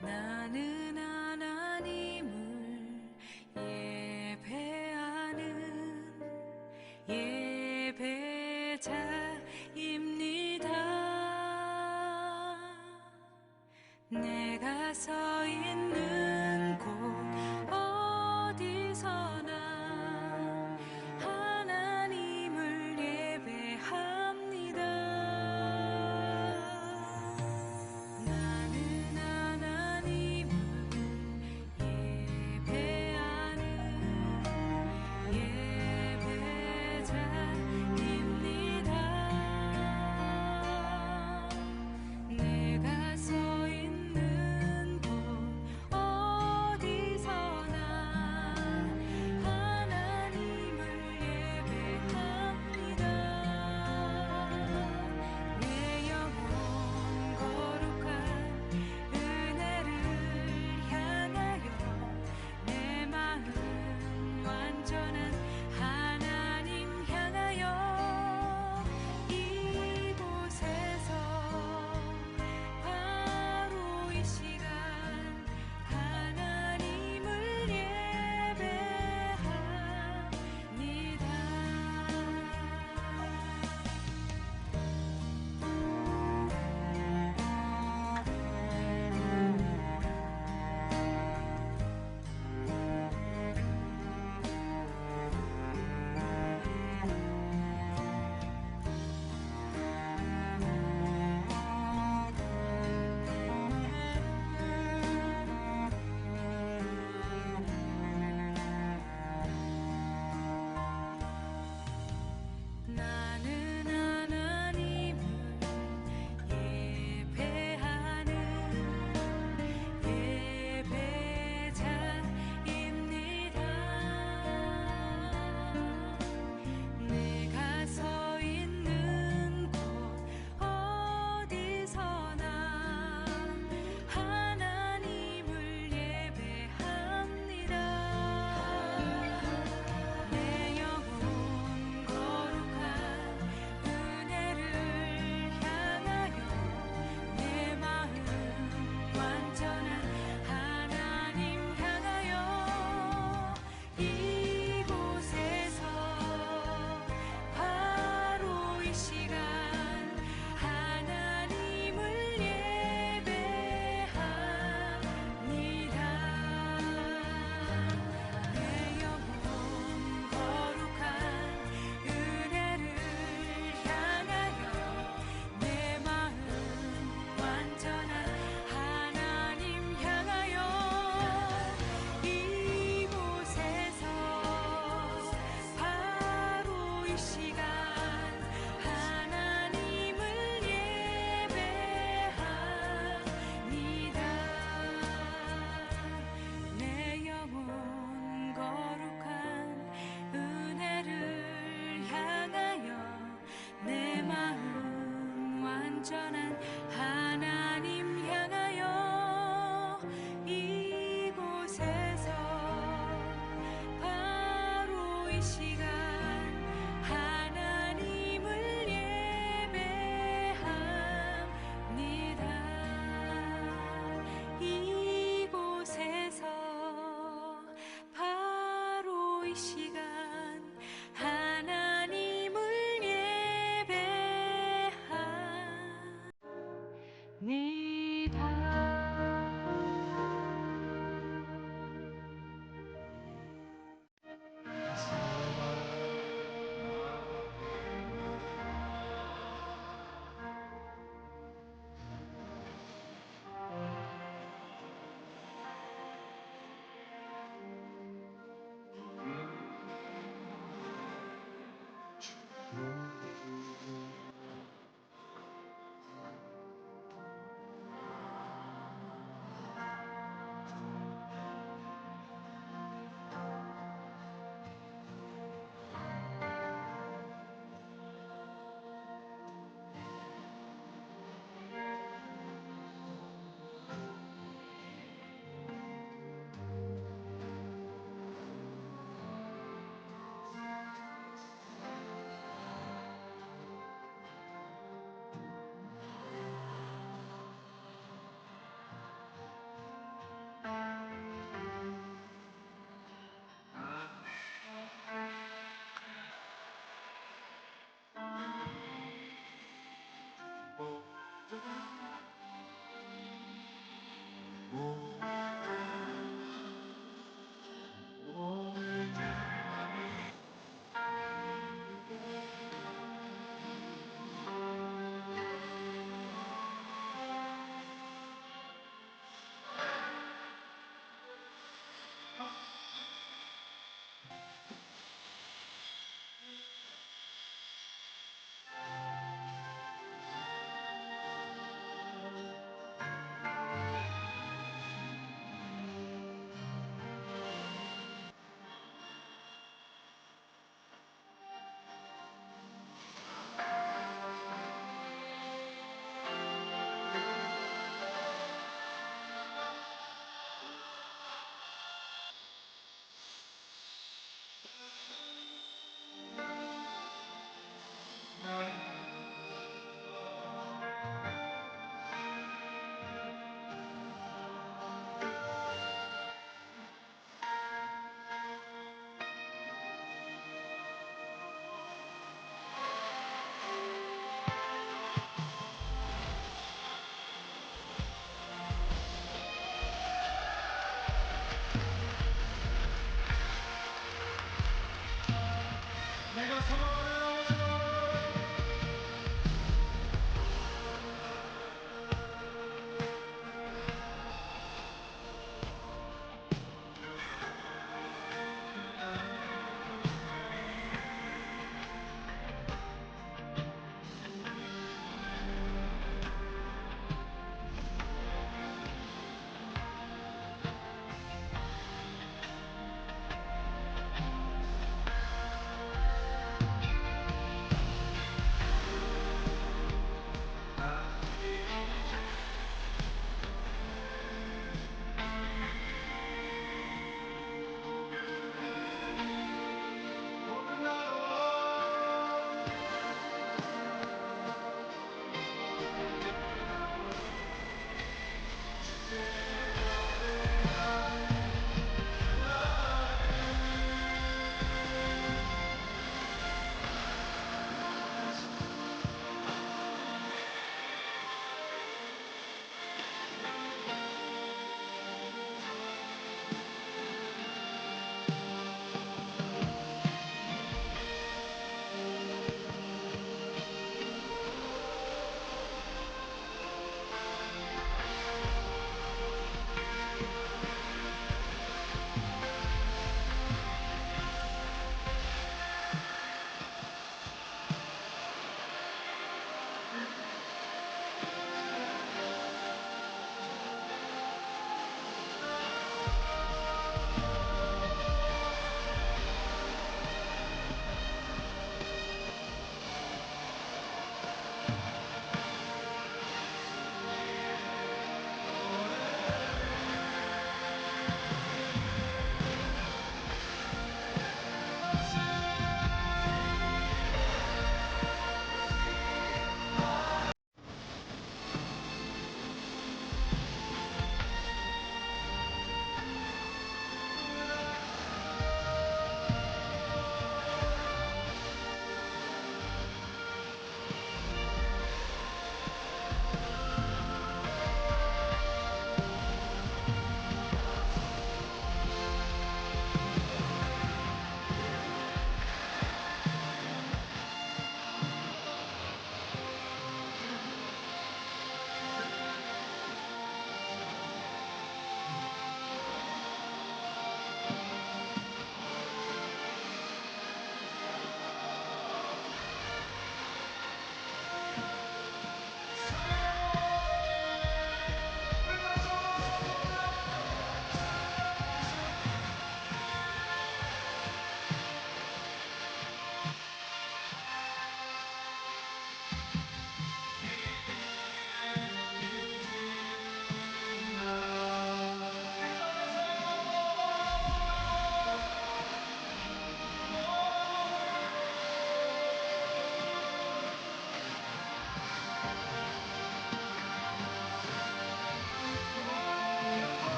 나는 하나님을 예배하는 예배자입니다. 내가 서 있는 곳 어디서나 하나님을 예배합니다. 나는 하나님을 예배하는 예배자입니다.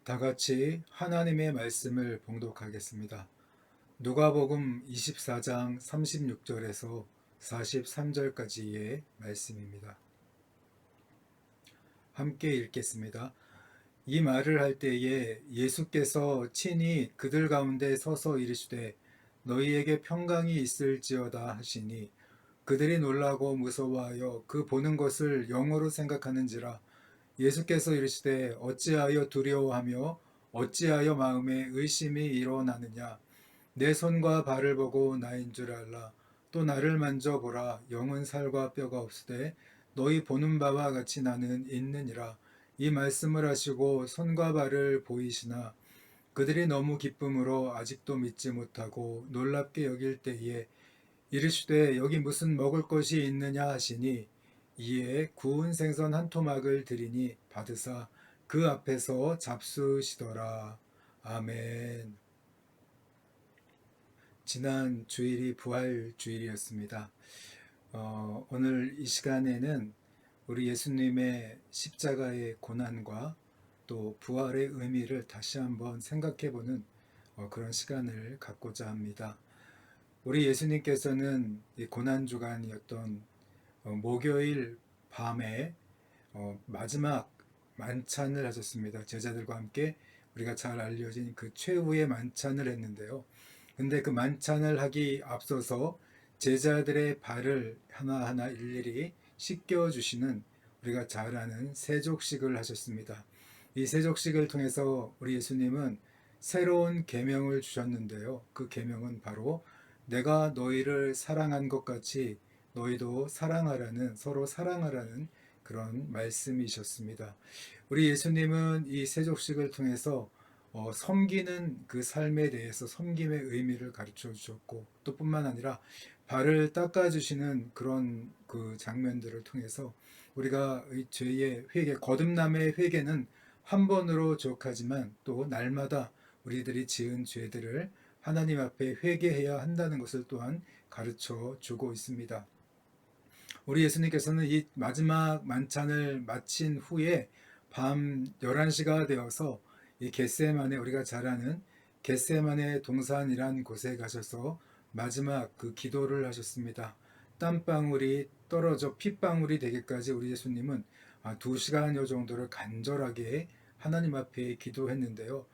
다 같이 하나님의 말씀을 봉독하겠습니다. 누가복음 24장 36절에서 43절까지의 말씀입니다. 함께 읽겠습니다. 이 말을 할 때에 예수께서 친히 그들 가운데 서서 이르시되 너희에게 평강이 있을지어다 하시니 그들이 놀라고 무서워하여 그 보는 것을 영어로 생각하는지라. 예수께서 이르시되 어찌하여 두려워하며 어찌하여 마음에 의심이 일어나느냐. 내 손과 발을 보고 나인 줄 알라. 또 나를 만져보라. 영은 살과 뼈가 없으되 너희 보는 바와 같이 나는 있느니라. 이 말씀을 하시고 손과 발을 보이시나 그들이 너무 기쁨으로 아직도 믿지 못하고 놀랍게 여길 때에 이르시되 여기 무슨 먹을 것이 있느냐 하시니 이에 구운 생선 한 토막을 드리니 받으사 그 앞에서 잡수시더라. 아멘. 지난 주일이 부활 주일이었습니다. 오늘 이 시간에는 우리 예수님의 십자가의 고난과 또 부활의 의미를 다시 한번 생각해보는 그런 시간을 갖고자 합니다. 우리 예수님께서는 이 고난 주간이었던 목요일 밤에 마지막 만찬을 하셨습니다. 제자들과 함께 우리가 잘 알려진 그 최후의 만찬을 했는데요. 근데 그 만찬을 하기 앞서서 제자들의 발을 하나하나 일일이 씻겨주시는 우리가 잘 아는 세족식을 하셨습니다. 이 세족식을 통해서 우리 예수님은 새로운 계명을 주셨는데요. 그 계명은 바로 내가 너희를 사랑한 것 같이 너희도 사랑하라는, 서로 사랑하라는 그런 말씀이셨습니다. 우리 예수님은 이 세족식을 통해서 섬기는 그 삶에 대해서 섬김의 의미를 가르쳐 주셨고 또 뿐만 아니라 발을 닦아 주시는 그런 그 장면들을 통해서 우리가 이 죄의 회개, 거듭남의 회개는 한 번으로 족하지만 또 날마다 우리들이 지은 죄들을 하나님 앞에 회개해야 한다는 것을 또한 가르쳐 주고 있습니다. 우리 예수님께서는 이 마지막 만찬을 마친 후에 밤 11시가 되어서 이 겟세마네, 우리가 잘 아는 겟세마네 동산이란 곳에 가셔서 마지막 그 기도를 하셨습니다. 땀방울이 떨어져 핏방울이 되기까지 우리 예수님은 2시간여 정도를 간절하게 하나님 앞에 기도했는데요.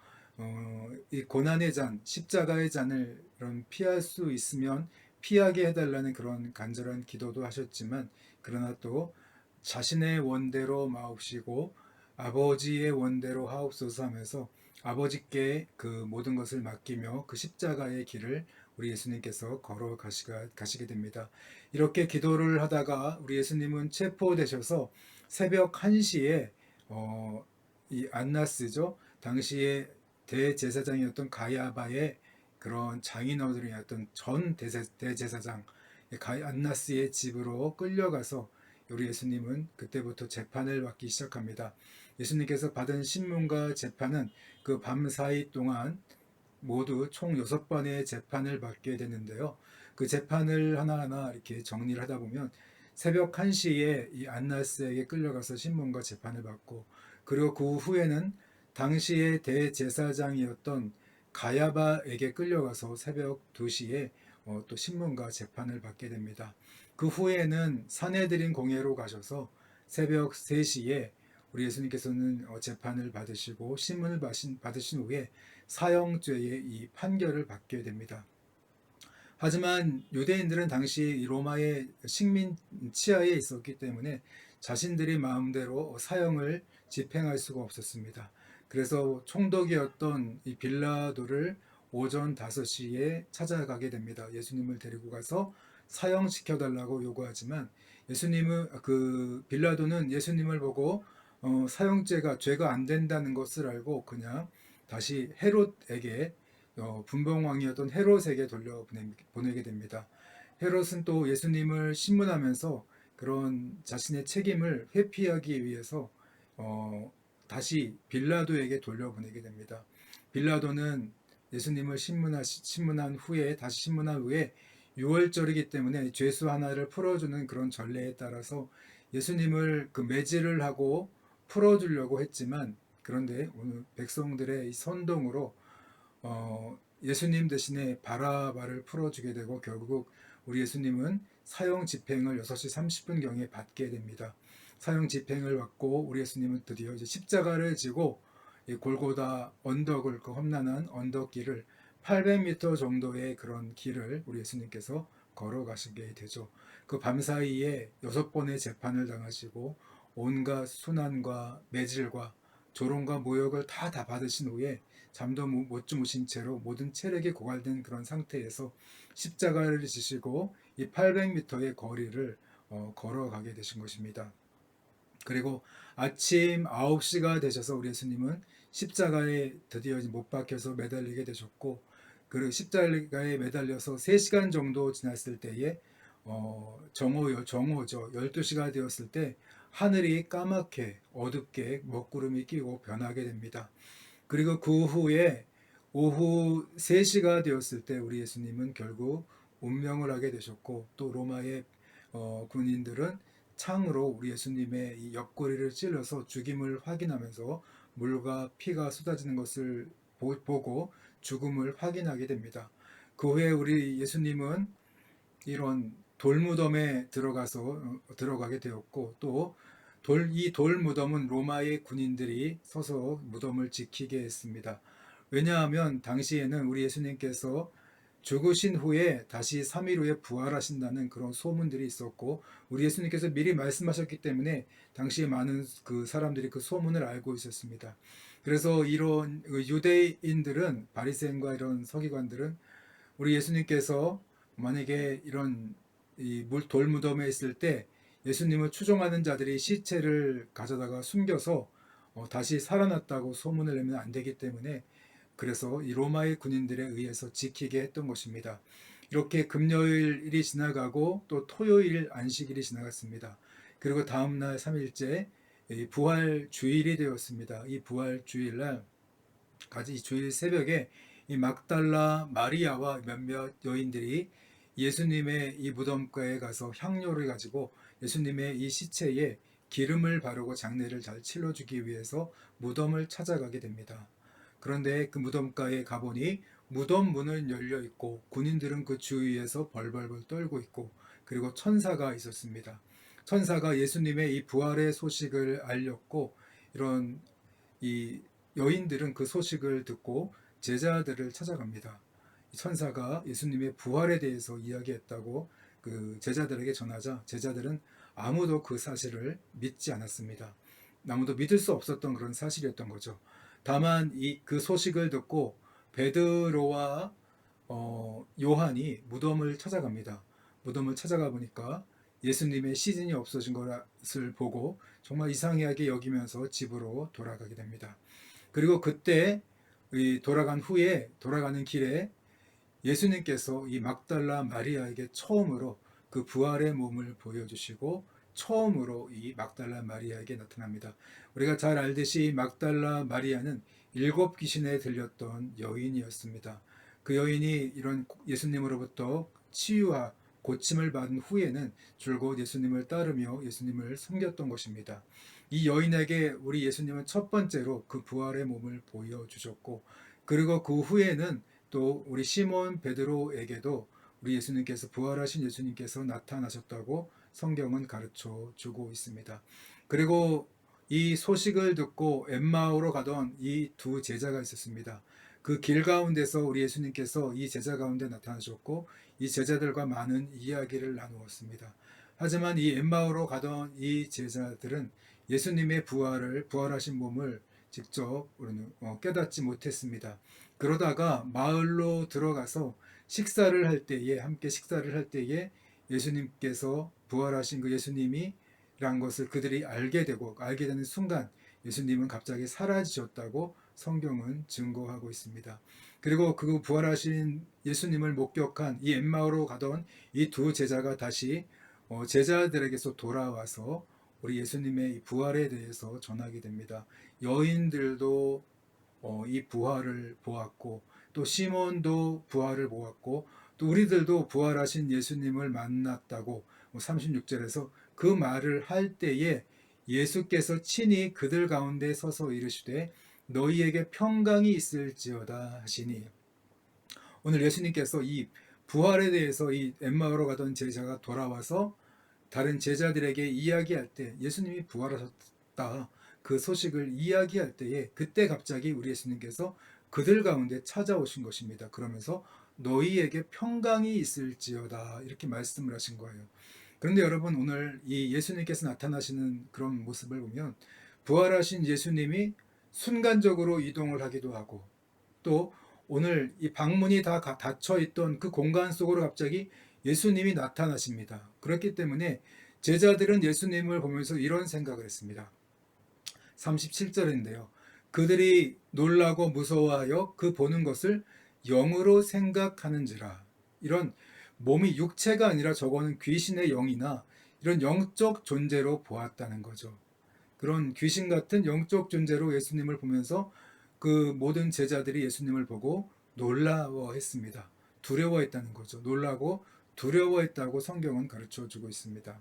이 고난의 잔, 십자가의 잔을 피할 수 있으면 피하게 해달라는 그런 간절한 기도도 하셨지만, 그러나 또 자신의 원대로 마옵시고 아버지의 원대로 하옵소서 하면서 아버지께 그 모든 것을 맡기며 그 십자가의 길을 우리 예수님께서 가시게 됩니다. 이렇게 기도를 하다가 우리 예수님은 체포되셔서 새벽 1시에 이 안나스죠. 당시에 대제사장이었던 가야바의 그런 장인어른이었던 전 대제사장 안나스의 집으로 끌려가서 우리 예수님은 그때부터 재판을 받기 시작합니다. 예수님께서 받은 신문과 재판은 그 밤사이 동안 모두 총 6번의 재판을 받게 되는데요. 그 재판을 하나하나 이렇게 정리를 하다 보면 새벽 1시에 이 안나스에게 끌려가서 신문과 재판을 받고, 그리고 그 후에는 당시의 대제사장이었던 가야바에게 끌려가서 새벽 2시에 또 신문과 재판을 받게 됩니다. 그 후에는 산헤드린 공회로 가셔서 새벽 3시에 우리 예수님께서는 재판을 받으시고 신문을 받으신 후에 사형죄의 이 판결을 받게 됩니다. 하지만 유대인들은 당시 로마의 식민 치하에 있었기 때문에 자신들이 마음대로 사형을 집행할 수가 없었습니다. 그래서 총독이었던 이 빌라도를 오전 5시에 찾아가게 됩니다. 예수님을 데리고 가서 사형시켜달라고 요구하지만 그 빌라도는 예수님을 보고 사형죄가 죄가 안 된다는 것을 알고 그냥 다시 헤롯에게 분봉왕이었던 헤롯에게 돌려보내게 됩니다. 헤롯은 또 예수님을 신문하면서 그런 자신의 책임을 회피하기 위해서 다시 빌라도에게 돌려보내게 됩니다. 빌라도는 예수님을 신문한 후에, 다시 신문한 후에 6월절이기 때문에 죄수 하나를 풀어주는 그런 전례에 따라서 예수님을 그 매질을 하고 풀어주려고 했지만, 그런데 오늘 백성들의 선동으로 예수님 대신에 바라바를 풀어주게 되고 결국 우리 예수님은 사형 집행을 6시 30분경에 받게 됩니다. 사형 집행을 받고 우리 예수님은 드디어 이제 십자가를 지고 이 골고다 언덕을, 그 험난한 언덕길을 800m 정도의 그런 길을 우리 예수님께서 걸어가시게 되죠. 그 밤사이에 6번의 재판을 당하시고 온갖 순환과 매질과 조롱과 모욕을 다 받으신 후에 잠도 못 주무신 채로 모든 체력이 고갈된 그런 상태에서 십자가를 지시고 이 800m의 거리를 걸어가게 되신 것입니다. 그리고 아침 9시가 되셔서 우리 예수님은 십자가에 드디어 못 박혀서 매달리게 되셨고, 그리고 십자가에 매달려서 3시간 정도 지났을 때에 정오죠. 12시가 되었을 때 하늘이 까맣게 어둡게 먹구름이 끼고 변하게 됩니다. 그리고 그 후에 오후 3시가 되었을 때 우리 예수님은 결국 운명을 하게 되셨고, 또 로마의 군인들은 창으로 우리 예수님의 이 옆구리를 찔러서 죽임을 확인하면서 물과 피가 쏟아지는 것을 보고 죽음을 확인하게 됩니다. 그 후에 우리 예수님은 이런 돌무덤에 들어가게 되었고, 또 이 돌무덤은 로마의 군인들이 서서 무덤을 지키게 했습니다. 왜냐하면 당시에는 우리 예수님께서 죽으신 후에 다시 3일 후에 부활하신다는 그런 소문들이 있었고, 우리 예수님께서 미리 말씀하셨기 때문에 당시에 많은 그 사람들이 그 소문을 알고 있었습니다. 그래서 이런 유대인들은, 바리새인과 이런 서기관들은 우리 예수님께서 만약에 이런 돌무덤에 있을 때 예수님을 추종하는 자들이 시체를 가져다가 숨겨서 다시 살아났다고 소문을 내면 안 되기 때문에, 그래서 이 로마의 군인들에 의해서 지키게 했던 것입니다. 이렇게 금요일이 지나가고 또 토요일 안식일이 지나갔습니다. 그리고 다음날 3일째 부활 주일이 되었습니다. 이 부활 주일날 이 주일 새벽에 이 막달라 마리아와 몇몇 여인들이 예수님의 이 무덤가에 가서 향료를 가지고 예수님의 이 시체에 기름을 바르고 장례를 잘 치러주기 위해서 무덤을 찾아가게 됩니다. 그런데 그 무덤가에 가보니 무덤 문은 열려 있고 군인들은 그 주위에서 벌벌벌 떨고 있고, 그리고 천사가 있었습니다. 천사가 예수님의 이 부활의 소식을 알렸고, 이런 이 여인들은 그 소식을 듣고 제자들을 찾아갑니다. 천사가 예수님의 부활에 대해서 이야기했다고 그 제자들에게 전하자 제자들은 아무도 그 사실을 믿지 않았습니다. 아무도 믿을 수 없었던 그런 사실이었던 거죠. 다만 그 소식을 듣고 베드로와 요한이 무덤을 찾아갑니다. 무덤을 찾아가 보니까 예수님의 시신이 없어진 것을 보고 정말 이상하게 여기면서 집으로 돌아가게 됩니다. 그리고 그때 돌아가는 길에 예수님께서 이 막달라 마리아에게 처음으로 그 부활의 몸을 보여주시고 처음으로 이 막달라 마리아에게 나타납니다. 우리가 잘 알듯이 막달라 마리아는 7 귀신에 들렸던 여인이었습니다. 그 여인이 이런 예수님으로부터 치유와 고침을 받은 후에는 줄곧 예수님을 따르며 예수님을 섬겼던 것입니다. 이 여인에게 우리 예수님은 첫 번째로 그 부활의 몸을 보여주셨고, 그리고 그 후에는 또 우리 시몬 베드로에게도 우리 예수님께서, 부활하신 예수님께서 나타나셨다고 성경은 가르쳐 주고 있습니다. 그리고 이 소식을 듣고 엠마오로 가던 이 2 제자가 있었습니다. 그 길 가운데서 우리 예수님께서 이 제자 가운데 나타나셨고 이 제자들과 많은 이야기를 나누었습니다. 하지만 이 엠마오로 가던 이 제자들은 예수님의 부활하신 몸을 직접 깨닫지 못했습니다. 그러다가 마을로 들어가서 함께 식사를 할 때에 예수님께서, 부활하신 그 예수님이란 것을 그들이 알게 되는 순간 예수님은 갑자기 사라지셨다고 성경은 증거하고 있습니다. 그리고 그 부활하신 예수님을 목격한 이 엠마오로 가던 이 2 제자가 다시 제자들에게서 돌아와서 우리 예수님의 부활에 대해서 전하게 됩니다. 여인들도 이 부활을 보았고, 또 시몬도 부활을 보았고, 또 우리들도 부활하신 예수님을 만났다고 36절에서 그 말을 할 때에 예수께서 친히 그들 가운데 서서 이르시되 너희에게 평강이 있을지어다 하시니, 오늘 예수님께서 이 부활에 대해서 이 엠마오로 가던 제자가 돌아와서 다른 제자들에게 이야기할 때, 예수님이 부활하셨다 그 소식을 이야기할 때에 그때 갑자기 우리 예수님께서 그들 가운데 찾아오신 것입니다. 그러면서 너희에게 평강이 있을지어다 이렇게 말씀을 하신 거예요. 그런데 여러분, 오늘 이 예수님께서 나타나시는 그런 모습을 보면 부활하신 예수님이 순간적으로 이동을 하기도 하고, 또 오늘 이 방문이 다 닫혀 있던 그 공간 속으로 갑자기 예수님이 나타나십니다. 그렇기 때문에 제자들은 예수님을 보면서 이런 생각을 했습니다. 37절인데요. 그들이 놀라고 무서워하여 그 보는 것을 영으로 생각하는지라. 이런 몸이 육체가 아니라 저거는 귀신의 영이나 이런 영적 존재로 보았다는 거죠. 그런 귀신 같은 영적 존재로 예수님을 보면서 그 모든 제자들이 예수님을 보고 놀라워했습니다. 두려워했다는 거죠. 놀라고 두려워했다고 성경은 가르쳐 주고 있습니다.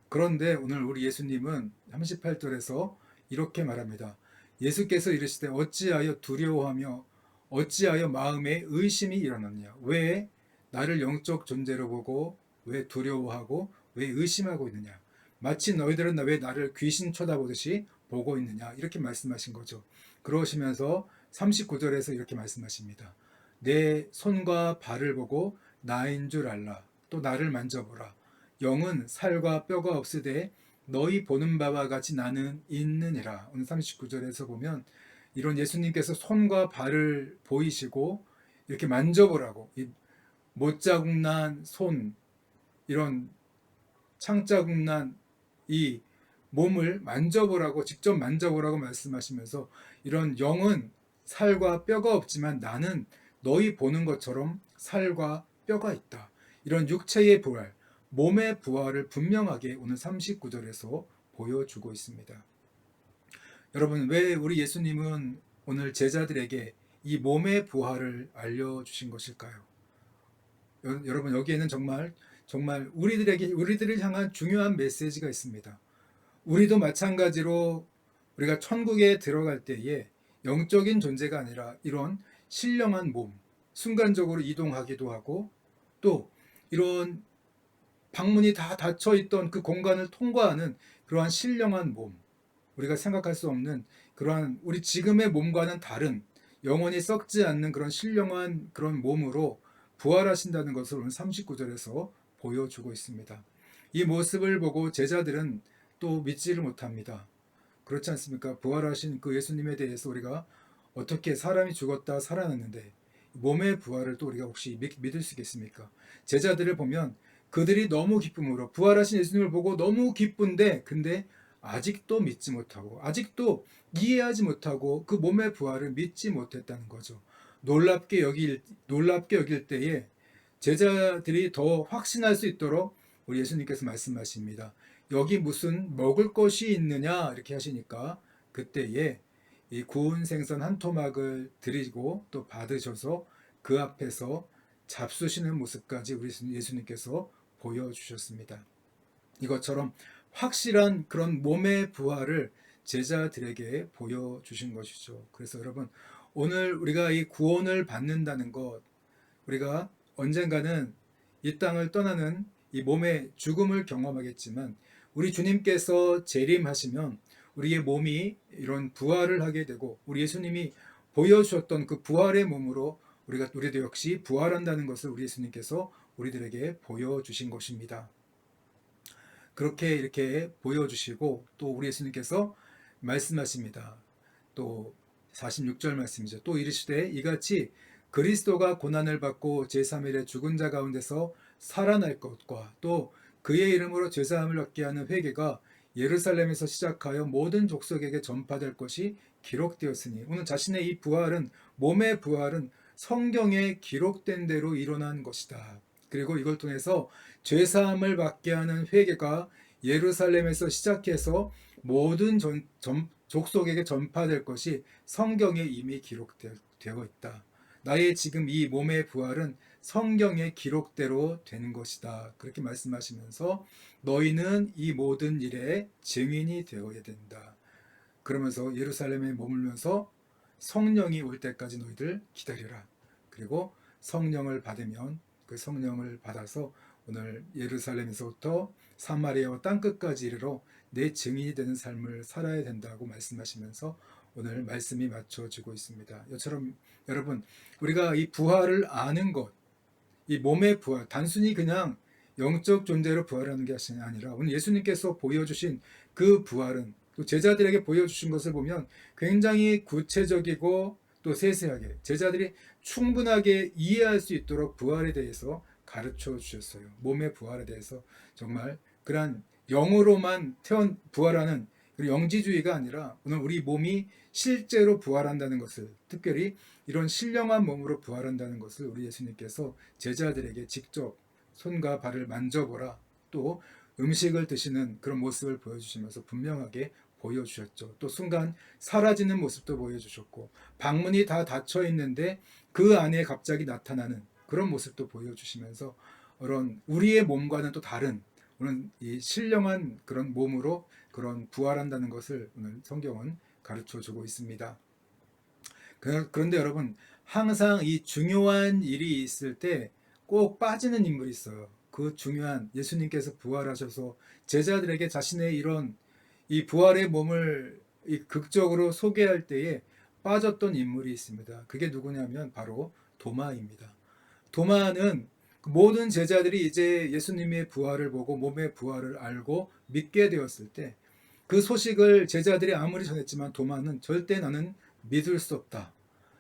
그런데 오늘 우리 예수님은 38절에서 이렇게 말합니다. 예수께서 이르시되 어찌하여 두려워하며 어찌하여 마음에 의심이 일어났냐. 왜 나를 영적 존재로 보고 왜 두려워하고 왜 의심하고 있느냐. 마치 너희들은 왜 나를 귀신 쳐다보듯이 보고 있느냐. 이렇게 말씀하신 거죠. 그러시면서 39절에서 이렇게 말씀하십니다. 내 손과 발을 보고 나인 줄 알라. 또 나를 만져보라. 영은 살과 뼈가 없으되 너희 보는 바와 같이 나는 있느니라. 오늘 39절에서 보면 이런 예수님께서 손과 발을 보이시고 이렇게 만져보라고, 이 못자국 난 손, 이런 창자국 난 이 몸을 만져보라고, 직접 만져보라고 말씀하시면서 이런 영은 살과 뼈가 없지만 나는 너희 보는 것처럼 살과 뼈가 있다. 이런 육체의 부활, 몸의 부활을 분명하게 오늘 39절에서 보여주고 있습니다. 여러분, 왜 우리 예수님은 오늘 제자들에게 이 몸의 부활을 알려주신 것일까요? 여러분, 여기에는 정말 우리들을 향한 중요한 메시지가 있습니다. 우리도 마찬가지로 우리가 천국에 들어갈 때에 영적인 존재가 아니라 이런 신령한 몸, 순간적으로 이동하기도 하고 또 이런 방문이 다 닫혀 있던 그 공간을 통과하는 그러한 신령한 몸, 우리가 생각할 수 없는 그러한 우리 지금의 몸과는 다른 영원히 썩지 않는 그런 신령한 그런 몸으로 부활하신다는 것을 오늘 39절에서 보여주고 있습니다. 이 모습을 보고 제자들은 또 믿지를 못합니다. 그렇지 않습니까? 부활하신 그 예수님에 대해서 우리가 어떻게 사람이 죽었다 살아났는데 몸의 부활을 또 우리가 혹시 믿을 수 있겠습니까? 제자들을 보면 그들이 너무 기쁨으로 부활하신 예수님을 보고 너무 기쁜데 근데 아직도 믿지 못하고 아직도 이해하지 못하고 그 몸의 부활을 믿지 못했다는 거죠. 놀랍게 여길 때에 제자들이 더 확신할 수 있도록 우리 예수님께서 말씀하십니다. 여기 무슨 먹을 것이 있느냐 이렇게 하시니까 그때에 이 구운 생선 한 토막을 드리고 또 받으셔서 그 앞에서 잡수시는 모습까지 우리 예수님께서 보여주셨습니다. 이것처럼 확실한 그런 몸의 부활을 제자들에게 보여주신 것이죠. 그래서 여러분, 오늘 우리가 이 구원을 받는다는 것, 우리가 언젠가는 이 땅을 떠나는 이 몸의 죽음을 경험하겠지만 우리 주님께서 재림하시면 우리의 몸이 이런 부활을 하게 되고 우리 예수님이 보여주셨던 그 부활의 몸으로 우리도 역시 부활한다는 것을 우리 예수님께서 우리들에게 보여주신 것입니다. 그렇게 이렇게 보여주시고 또 우리 예수님께서 말씀하십니다. 또 46절 말씀이죠. 또 이르시되 이같이 그리스도가 고난을 받고 제3일에 죽은 자 가운데서 살아날 것과 또 그의 이름으로 죄사함을 얻게 하는 회개가 예루살렘에서 시작하여 모든 족속에게 전파될 것이 기록되었으니 오늘 자신의 이 부활은 몸의 부활은 성경에 기록된 대로 일어난 것이다. 그리고 이걸 통해서 죄사함을 받게 하는 회개가 예루살렘에서 시작해서 모든 족속에게 전파될 것이 성경에 이미 기록되어 있다. 나의 지금 이 몸의 부활은 성경의 기록대로 되는 것이다. 그렇게 말씀하시면서 너희는 이 모든 일에 증인이 되어야 된다. 그러면서 예루살렘에 머물면서 성령이 올 때까지 너희들 기다려라. 그리고 성령을 받으면 그 성령을 받아서 오늘 예루살렘에서부터 사마리아와 땅끝까지 이르러 내 증인이 되는 삶을 살아야 된다고 말씀하시면서 오늘 말씀이 맞춰지고 있습니다. 이처럼 여러분, 우리가 이 부활을 아는 것, 이 몸의 부활, 단순히 그냥 영적 존재로 부활하는 게 아니라 오늘 예수님께서 보여주신 그 부활은 또 제자들에게 보여주신 것을 보면 굉장히 구체적이고 또 세세하게 제자들이 충분하게 이해할 수 있도록 부활에 대해서 가르쳐 주셨어요. 몸의 부활에 대해서 정말 그러한 영으로만 부활하는 그리고 영지주의가 아니라 오늘 우리 몸이 실제로 부활한다는 것을, 특별히 이런 신령한 몸으로 부활한다는 것을 우리 예수님께서 제자들에게 직접 손과 발을 만져보라, 또 음식을 드시는 그런 모습을 보여주시면서 분명하게 보여주셨죠. 또 순간 사라지는 모습도 보여주셨고, 방문이 다 닫혀 있는데 그 안에 갑자기 나타나는 그런 모습도 보여주시면서, 그런 우리의 몸과는 또 다른 오늘 이 신령한 그런 몸으로 그런 부활한다는 것을 오늘 성경은 가르쳐 주고 있습니다. 그런데 여러분, 항상 이 중요한 일이 있을 때 꼭 빠지는 인물이 있어요. 그 중요한 예수님께서 부활하셔서 제자들에게 자신의 이런 이 부활의 몸을 이 극적으로 소개할 때에 빠졌던 인물이 있습니다. 그게 누구냐면 바로 도마입니다. 도마는 모든 제자들이 이제 예수님의 부활을 보고 몸의 부활을 알고 믿게 되었을 때 그 소식을 제자들이 아무리 전했지만 도마는 절대 나는 믿을 수 없다.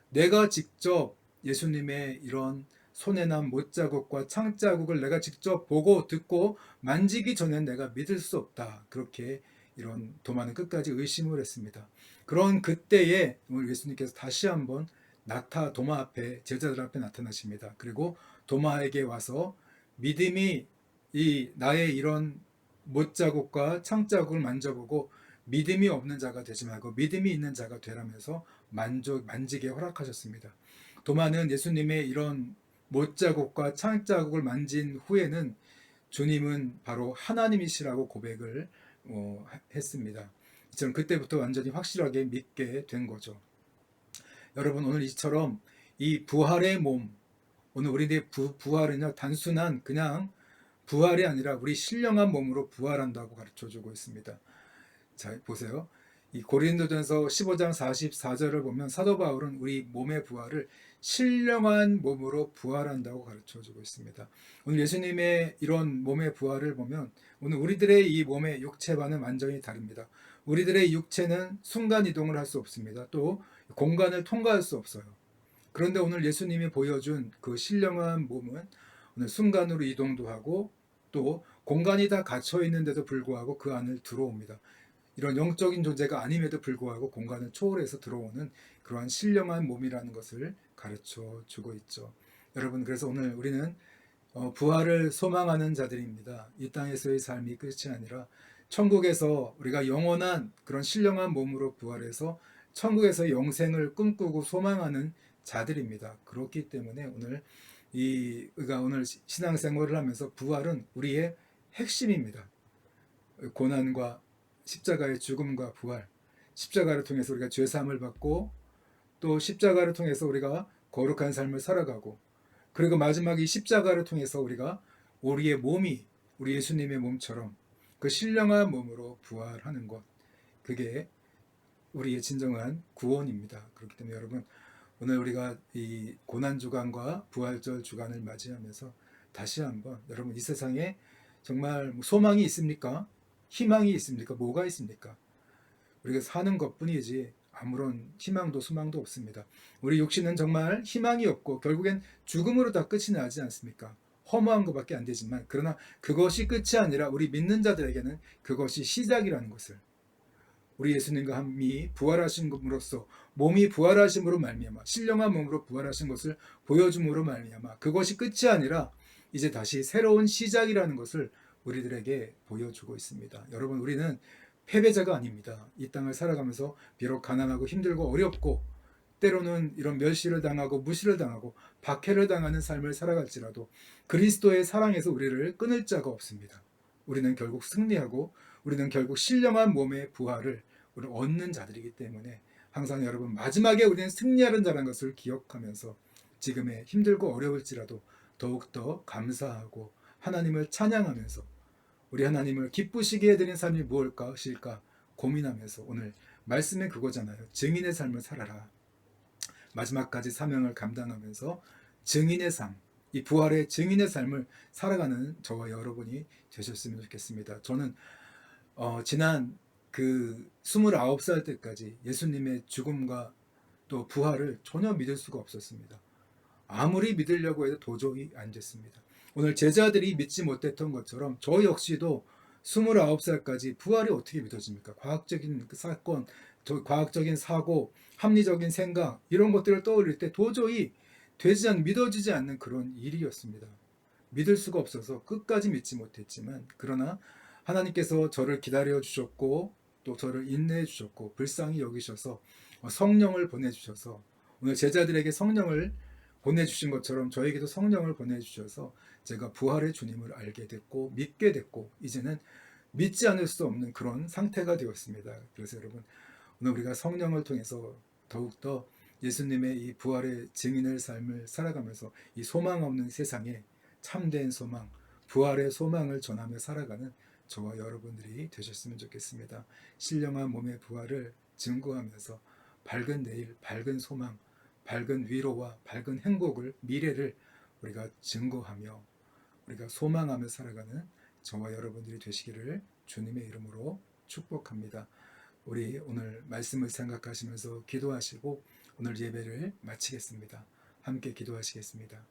내가 직접 예수님의 이런 손에 난 못자국과 창자국을 내가 직접 보고 듣고 만지기 전엔 내가 믿을 수 없다. 그렇게 이런 도마는 끝까지 의심을 했습니다. 그런 그때에 오늘 예수님께서 다시 한번 도마 앞에, 제자들 앞에 나타나십니다. 그리고 도마에게 와서 믿음이 이 나의 이런 못자국과 창자국을 만져보고 믿음이 없는 자가 되지 말고 믿음이 있는 자가 되라면서 만지게 허락하셨습니다. 도마는 예수님의 이런 못자국과 창자국을 만진 후에는 주님은 바로 하나님이시라고 고백을 했습니다. 저는 그때부터 완전히 확실하게 믿게 된 거죠. 여러분, 오늘 이처럼 이 부활의 몸, 오늘 우리의 부활은요, 단순한 그냥 부활이 아니라 우리 신령한 몸으로 부활한다고 가르쳐주고 있습니다. 자, 보세요. 이 고린도전서 15장 44절을 보면 사도 바울은 우리 몸의 부활을 신령한 몸으로 부활한다고 가르쳐주고 있습니다. 오늘 예수님의 이런 몸의 부활을 보면 오늘 우리들의 이 몸의 육체와는 완전히 다릅니다. 우리들의 육체는 순간 이동을 할 수 없습니다. 또 공간을 통과할 수 없어요. 그런데 오늘 예수님이 보여준 그 신령한 몸은 오늘 순간으로 이동도 하고 또 공간이 다 갇혀 있는데도 불구하고 그 안을 들어옵니다. 이런 영적인 존재가 아님에도 불구하고 공간을 초월해서 들어오는 그러한 신령한 몸이라는 것을 가르쳐 주고 있죠. 여러분, 그래서 오늘 우리는 부활을 소망하는 자들입니다. 이 땅에서의 삶이 끝이 아니라 천국에서 우리가 영원한 그런 신령한 몸으로 부활해서 천국에서 영생을 꿈꾸고 소망하는 자들입니다. 그렇기 때문에 우리가 오늘 신앙생활을 하면서 부활은 우리의 핵심입니다. 고난과 십자가의 죽음과 부활, 십자가를 통해서 우리가 죄사함을 받고 또 십자가를 통해서 우리가 거룩한 삶을 살아가고, 그리고 마지막 이 십자가를 통해서 우리의 몸이 우리 예수님의 몸처럼 그 신령한 몸으로 부활하는 것, 그게 우리의 진정한 구원입니다. 그렇기 때문에 여러분, 오늘 우리가 이 고난주간과 부활절 주간을 맞이하면서 다시 한번 여러분, 이 세상에 정말 소망이 있습니까? 희망이 있습니까? 뭐가 있습니까? 우리가 사는 것뿐이지 아무런 희망도 소망도 없습니다. 우리 육신은 정말 희망이 없고 결국엔 죽음으로 다 끝이 나지 않습니까? 허무한 것밖에 안 되지만, 그러나 그것이 끝이 아니라 우리 믿는 자들에게는 그것이 시작이라는 것을, 우리 예수님과 함이 부활하신 것으로써 몸이 부활하심으로 말미암아 신령한 몸으로 부활하신 것을 보여줌으로 말미암아 그것이 끝이 아니라 이제 다시 새로운 시작이라는 것을 우리들에게 보여주고 있습니다. 여러분, 우리는 패배자가 아닙니다. 이 땅을 살아가면서 비록 가난하고 힘들고 어렵고 때로는 이런 멸시를 당하고 무시를 당하고 박해를 당하는 삶을 살아갈지라도 그리스도의 사랑에서 우리를 끊을 자가 없습니다. 우리는 결국 승리하고 우리는 결국 신령한 몸의 부활을 우리 얻는 자들이기 때문에 항상 여러분, 마지막에 우리는 승리하는 자라는 것을 기억하면서 지금의 힘들고 어려울지라도 더욱더 감사하고 하나님을 찬양하면서 우리 하나님을 기쁘시게 해드린 삶이 무엇일까 고민하면서, 오늘 말씀이 그거잖아요. 증인의 삶을 살아라. 마지막까지 사명을 감당하면서 증인의 삶, 이 부활의 증인의 삶을 살아가는 저와 여러분이 되셨으면 좋겠습니다. 저는 지난 그 29살 때까지 예수님의 죽음과 또 부활을 전혀 믿을 수가 없었습니다. 아무리 믿으려고 해도 도저히 안 됐습니다. 오늘 제자들이 믿지 못했던 것처럼 저 역시도 29살까지 부활이 어떻게 믿어집니까? 과학적인 그 사건, 과학적인 사고, 합리적인 생각 이런 것들을 떠올릴 때 도저히 믿어지지 않는 그런 일이었습니다. 믿을 수가 없어서 끝까지 믿지 못했지만 그러나 하나님께서 저를 기다려 주셨고 또 저를 인내해 주셨고 불쌍히 여기셔서 성령을 보내주셔서 오늘 제자들에게 성령을 보내주신 것처럼 저에게도 성령을 보내주셔서 제가 부활의 주님을 알게 됐고 믿게 됐고 이제는 믿지 않을 수 없는 그런 상태가 되었습니다. 그래서 여러분 오늘 우리가 성령을 통해서 더욱더 예수님의 이 부활의 증인의 삶을 살아가면서 이 소망 없는 세상에 참된 소망, 부활의 소망을 전하며 살아가는 저와 여러분들이 되셨으면 좋겠습니다. 신령한 몸의 부활을 증거하면서 밝은 내일, 밝은 소망, 밝은 위로와 밝은 행복을, 미래를 우리가 증거하며 우리가 소망하며 살아가는 저와 여러분들이 되시기를 주님의 이름으로 축복합니다. 우리 오늘 말씀을 생각하시면서 기도하시고 오늘 예배를 마치겠습니다. 함께 기도하시겠습니다.